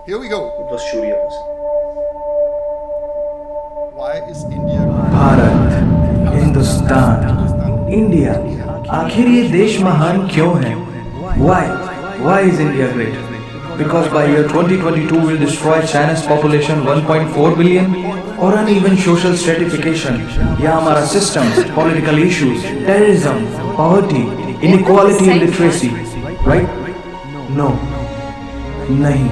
Here we go. बस शुरू है बस। Why is India? Bharat, Hindustan, India, आखिर ये देश महान क्यों है? Why is India great? Because by year 2022 will destroy China's population 1.4 billion, और uneven social stratification, या हमारा systems, political issues, terrorism, poverty, inequality and literacy, right? No, नहीं,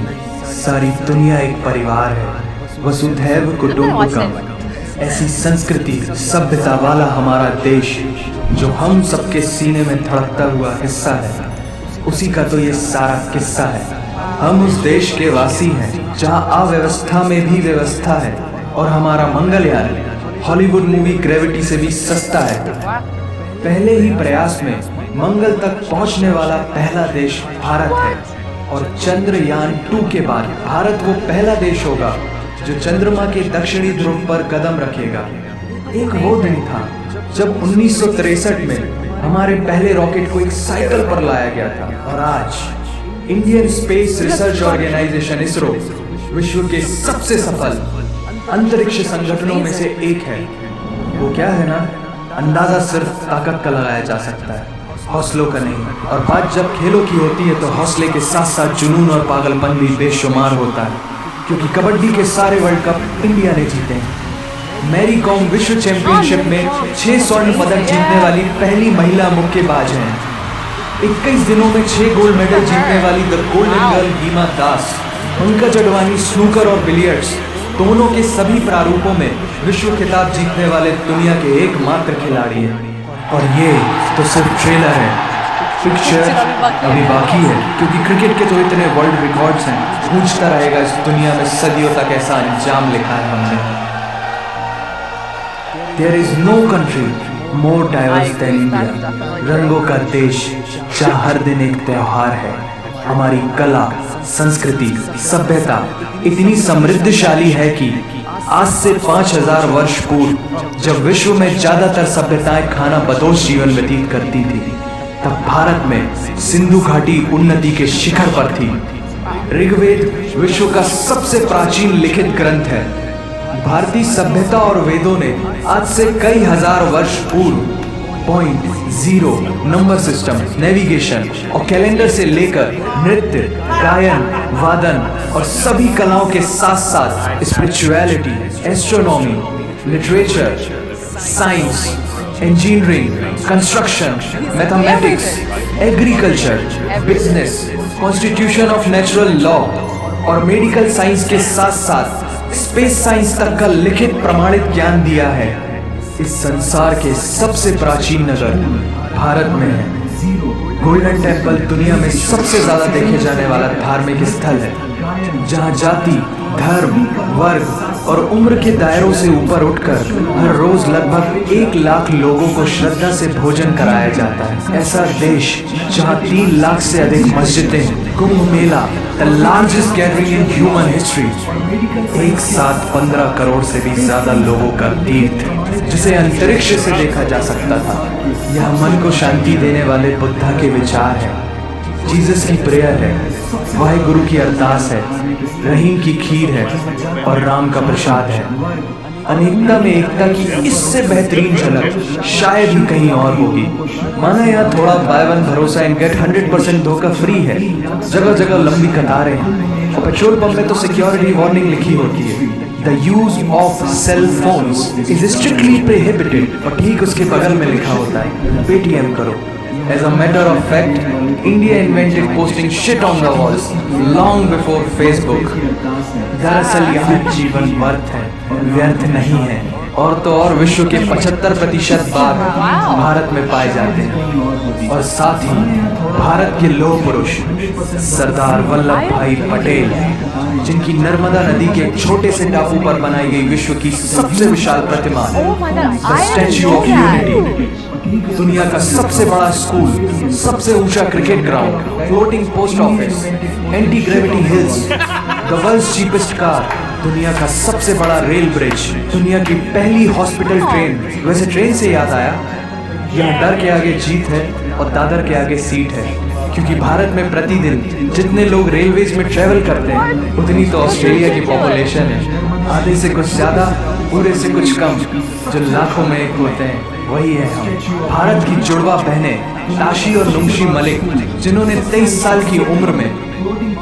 सारी दुनिया एक परिवार है, वसुधैव कुटुंबकम। ऐसी संस्कृति सभ्यता वाला हमारा देश जो हम सबके सीने में धड़कता हुआ हिस्सा है, उसी का तो ये सारा किस्सा है। हम उस देश के वासी हैं जहाँ अव्यवस्था में भी व्यवस्था है, और हमारा मंगलयान हॉलीवुड मूवी ग्रेविटी से भी सस्ता है। पहले ही प्रयास में मंगल तक पहुंचने वाला पहला देश भारत है, और चंद्रयान 2 के बाद भारत वो पहला देश होगा जो चंद्रमा के दक्षिणी ध्रुव पर कदम रखेगा। एक वो दिन था जब 1963 में हमारे पहले रॉकेट को एक साइकिल पर लाया गया था, और आज Indian space research organisation ISRO विश्व के सबसे सफल अंतरिक्ष संगठनों में से एक है। वो क्या है ना, अंदाजा सिर्फ ताकत का लगाया जा सकता है, हौसलों का नहीं। और बात जब खेलों की होती है तो हौसले के साथ साथ जुनून और पागलपन भी बेशुमार होता है, क्योंकि कबड्डी के सारे वर्ल्ड कप इंडिया ने जीते हैं। मैरी कॉम विश्व चैंपियनशिप में 6 स्वर्ण पदक जीतने वाली पहली महिला मुक्केबाज हैं। 21 दिनों में 6 गोल्ड मेडल जीतने वाली the golden girl Hima Das, Pankaj Advani snooker और बिलियर्ड्स दोनों के सभी प्रारूपों में विश्व खिताब जीतने वाले दुनिया के एकमात्र खिलाड़ी हैं। और ये तो सिर्फ ट्रेलर है, पिक्चर अभी बाकी है, क्योंकि क्रिकेट के तो इतने वर्ल्ड रिकॉर्ड्स हैं, पूछता रहेगा इस दुनिया में सदियों तक ऐसा अंजाम लिखा है हमने। There is no country more diverse than India, रंगों का देश जहाँ हर दिन एक त्योहार है। हमारी कला, संस्कृति, सभ्यता इतनी समृद्धशाली है कि आज से 5000 वर्ष पूर्व जब विश्व में ज्यादातर सभ्यताएं खाना बदोश जीवन व्यतीत करती थी, तब भारत में सिंधु घाटी उन्नति के शिखर पर थी। ऋग्वेद विश्व का सबसे प्राचीन लिखित ग्रंथ है। भारतीय सभ्यता और वेदों ने आज से कई हजार वर्ष पूर्व point, zero, number system, navigation और कैलेंडर से लेकर नृत्य, गायन, वादन और सभी कलाओं के साथ साथ spirituality, astronomy, literature, science, engineering, construction, mathematics, agriculture, business, constitution of natural law और मेडिकल साइंस के साथ साथ स्पेस साइंस तक का लिखित प्रमाणित ज्ञान दिया है। इस संसार के सबसे प्राचीन नगर भारत में है। गोल्डन टेम्पल दुनिया में सबसे ज्यादा देखे जाने वाला धार्मिक स्थल है, जहाँ जाति, धर्म, वर्ग और उम्र के दायरों से ऊपर उठकर हर रोज लगभग 1 लाख लोगों को श्रद्धा से भोजन कराया जाता है। ऐसा देश जहाँ 3 लाख से अधिक मस्जिदें, Kumbh Mela, the largest gathering in human history, एक साथ 15 करोड़ से भी ज्यादा लोगों का तीर्थ जिसे अंतरिक्ष से देखा जा सकता था। यह मन को शांति देने वाले बुद्धा के विचार है, जीसस की प्रेयर है, वाहिगुरु की अरदास है, रहीम की खीर है और राम का प्रसाद है। अनेकता में एकता की इससे बेहतरीन झलक शायद ही कहीं और होगी। माना यहाँ थोड़ा बाय वन भरोसा एंड गेट 100% धोखा फ्री है, जगह जगह लंबी कतारें हैं, और पेट्रोल पंप में तो सिक्योरिटी वार्निंग लिखी होती है, The use of cell phones is strictly prohibited, और ठीक उसके बगल में लिखा होता है पेटीएम करो। As a matter of fact, India invented posting shit on the walls long before Facebook. दरअसल यहाँ जीवन व्यर्थ है, व्यर्थ नहीं है। और तो और विश्व के 75% बाघ भारत में पाए जाते हैं, और साथ ही भारत के लौह पुरुष सरदार वल्लभ भाई पटेल, जिनकी नर्मदा नदी के एक छोटे से टापू पर बनाई गई विश्व की सबसे विशाल प्रतिमा द स्टैच्यू ऑफ यूनिटी, दुनिया का सबसे बड़ा स्कूल, सबसे ऊंचा cricket ground, floating post office, anti gravity hills, the world's cheapest car, दुनिया का सबसे बड़ा रेल ब्रिज, दुनिया की पहली हॉस्पिटल ट्रेन। वैसे ट्रेन से याद आया, यहाँ डर के आगे जीत है और दादर के आगे सीट है। क्योंकि भारत में प्रतिदिन जितने लोग रेलवेज में ट्रेवल करते हैं उतनी तो ऑस्ट्रेलिया की पॉपुलेशन है। आधे से कुछ ज्यादा, पूरे से कुछ कम, जो लाखों में एक होते हैं वही है हम। भारत की जुड़वा बहनें ताशी और नुंगशी मलिक, जिन्होंने 23 साल की उम्र में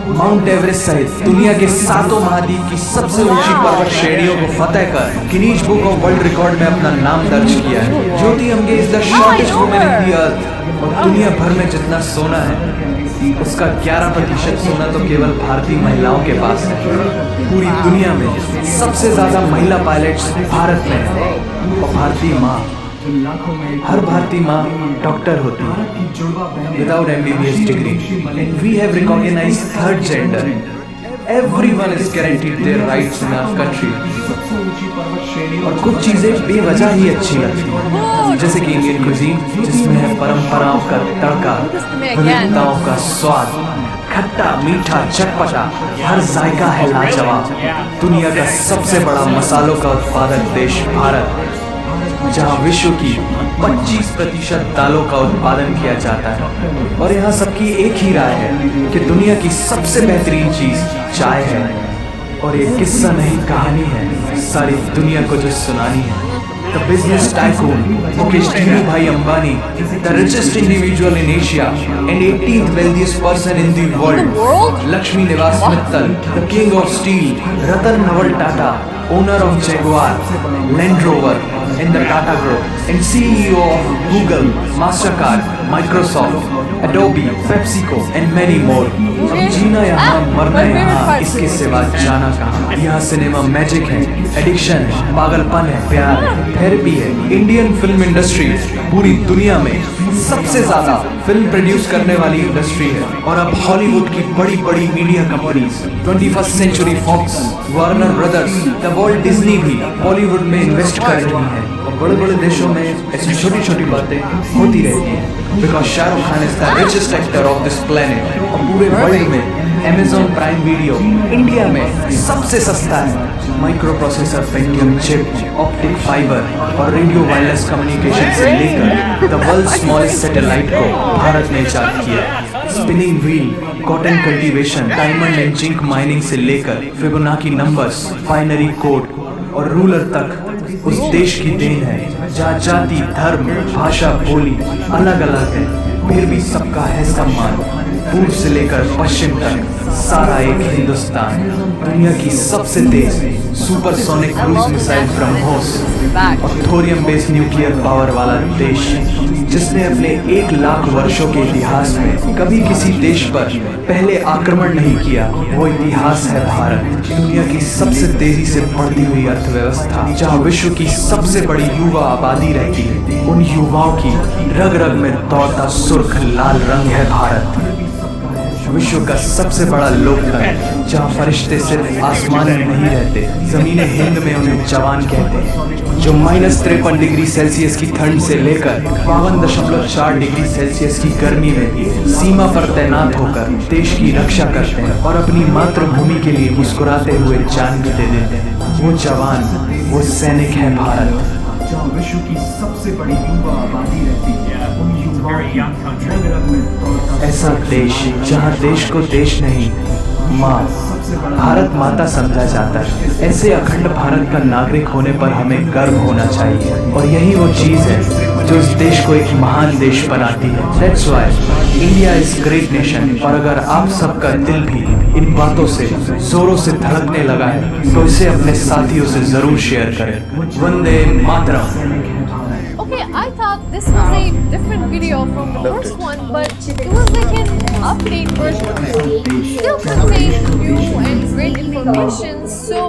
माउंट एवरेस्ट सहित दुनिया के 7 महाद्वीप की सबसे ऊंची पर्वत श्रेणियों को फतेह कर Guinness Book of World Record में अपना नाम दर्ज किया है। Jyoti Amge is the shortest woman in the earth. और दुनिया भर में जितना सोना है उसका 11% सोना तो केवल भारतीय महिलाओं के पास है। पूरी दुनिया में सबसे ज्यादा महिला पायलट्स भारत में है। और भारतीय माँ, हर भारतीय माँ डॉक्टर होती है विदाउट MBBS डिग्री। We have recognised third gender. Everyone is guaranteed their rights in our country। और कुछ चीजें बेवजह ही अच्छी लगती हैं, जैसे कि इंडियन कुजीन, जिसमें है परंपराओं का तड़का, विविधताओं का स्वाद, खट्टा मीठा चटपटा, हर जायका है लाजवाब। दुनिया का सबसे बड़ा मसालों का उत्पादक देश भारत, जहां विश्व की 25% दालों का उत्पादन किया जाता है। और यहाँ सबकी एक ही राय है कि दुनिया की सबसे बेहतरीन चीज चाय है। और ये किस्सा नहीं कहानी है सारी दुनिया को जो सुनानी है। The business tycoon Mukesh Bhai Ambani, the richest individual in Asia and 18th wealthiest person in the world, Lakshmi Nivas Mittal, the king of steel, Ratan Naval Tata, owner of Jaguar, Land Rover and the Tata Group, and CEO of Google, Mastercard, Microsoft, Adobe, PepsiCo and many more। जीना यहाँ मरना यहाँ, इसके सिवा जाना कहाँ। यहाँ cinema magic है, addiction है, पागलपन है, प्यार है, थेरेपी है। इंडियन फिल्म इंडस्ट्री पूरी दुनिया में सबसे ज्यादा फिल्म प्रोड्यूस करने वाली इंडस्ट्री है। और अब हॉलीवुड की बड़ी बड़ी media companies, 21st century Fox, Warner Brothers, the Walt Disney भी बॉलीवुड में इन्वेस्ट कर रही हैं। और बड़े बड़े देशों में ऐसी छोटी छोटी बातें होती रहती हैं, because Shahrukh Khan is the richest actor of this planet. और पूरे वर्ल्ड में Amazon प्राइम वीडियो इंडिया में सबसे सस्ता है। Micro processor, Pentium chip, optic fibre और रेडियो वायरलेस कम्युनिकेशन से लेकर द वर्ल्ड स्मॉलेस्ट सैटेलाइट को भारत ने इजाद किया। Spinning wheel, cotton cultivation, diamond and zinc mining से लेकर फिबोनाची नंबर्स, बाइनरी कोड और रूलर तक उस देश की देन है जहाँ जाति, धर्म, भाषा, बोली अलग अलग है, फिर भी सबका है सम्मान। पूर्व से लेकर पश्चिम तक सारा एक हिंदुस्तान। दुनिया की सबसे तेज सुपरसोनिक क्रूज मिसाइल ब्रह्मोस और थोरियम बेस्ड न्यूक्लियर पावर वाला देश, जिसने अपने 1 लाख वर्षों के इतिहास में कभी किसी देश पर पहले आक्रमण नहीं किया, वो इतिहास है भारत। दुनिया की सबसे तेजी से बढ़ती हुई अर्थव्यवस्था, जहाँ विश्व की सबसे बड़ी युवा आबादी रहती है, उन युवाओं की रग रग में दौड़ता सुर्ख लाल रंग है भारत। विश्व का सबसे बड़ा लोकतंत्र, जहाँ फरिश्ते सिर्फ आसमान में नहीं रहते, जमीन हिंद में उन्हें जवान कहते हैं, जो -53 डिग्री सेल्सियस की ठंड से लेकर 52.4 डिग्री सेल्सियस की गर्मी में सीमा पर तैनात होकर देश की रक्षा करते हैं और अपनी मातृभूमि के लिए मुस्कुराते हुए जान भी दे देते हैं। वो जवान, वो सैनिक है भारत, जहाँ विश्व की सबसे बड़ी युवा आबादी रहती है। ऐसा देश जहाँ देश को देश नहीं, माँ, भारत माता समझा जाता है। ऐसे अखंड भारत का नागरिक होने पर हमें गर्व होना चाहिए। और यही वो चीज़ है जो इस देश को एक महान देश बनाती है। That's why India is great nation. और अगर आप सबका दिल भी इन बातों से जोरों से धड़कने लगा है तो इसे अपने साथियों से जरूर शेयर करें। Vande Mataram. Okay, I thought this was a different video from the first one, but it was like an update version. Still contains new and great information. So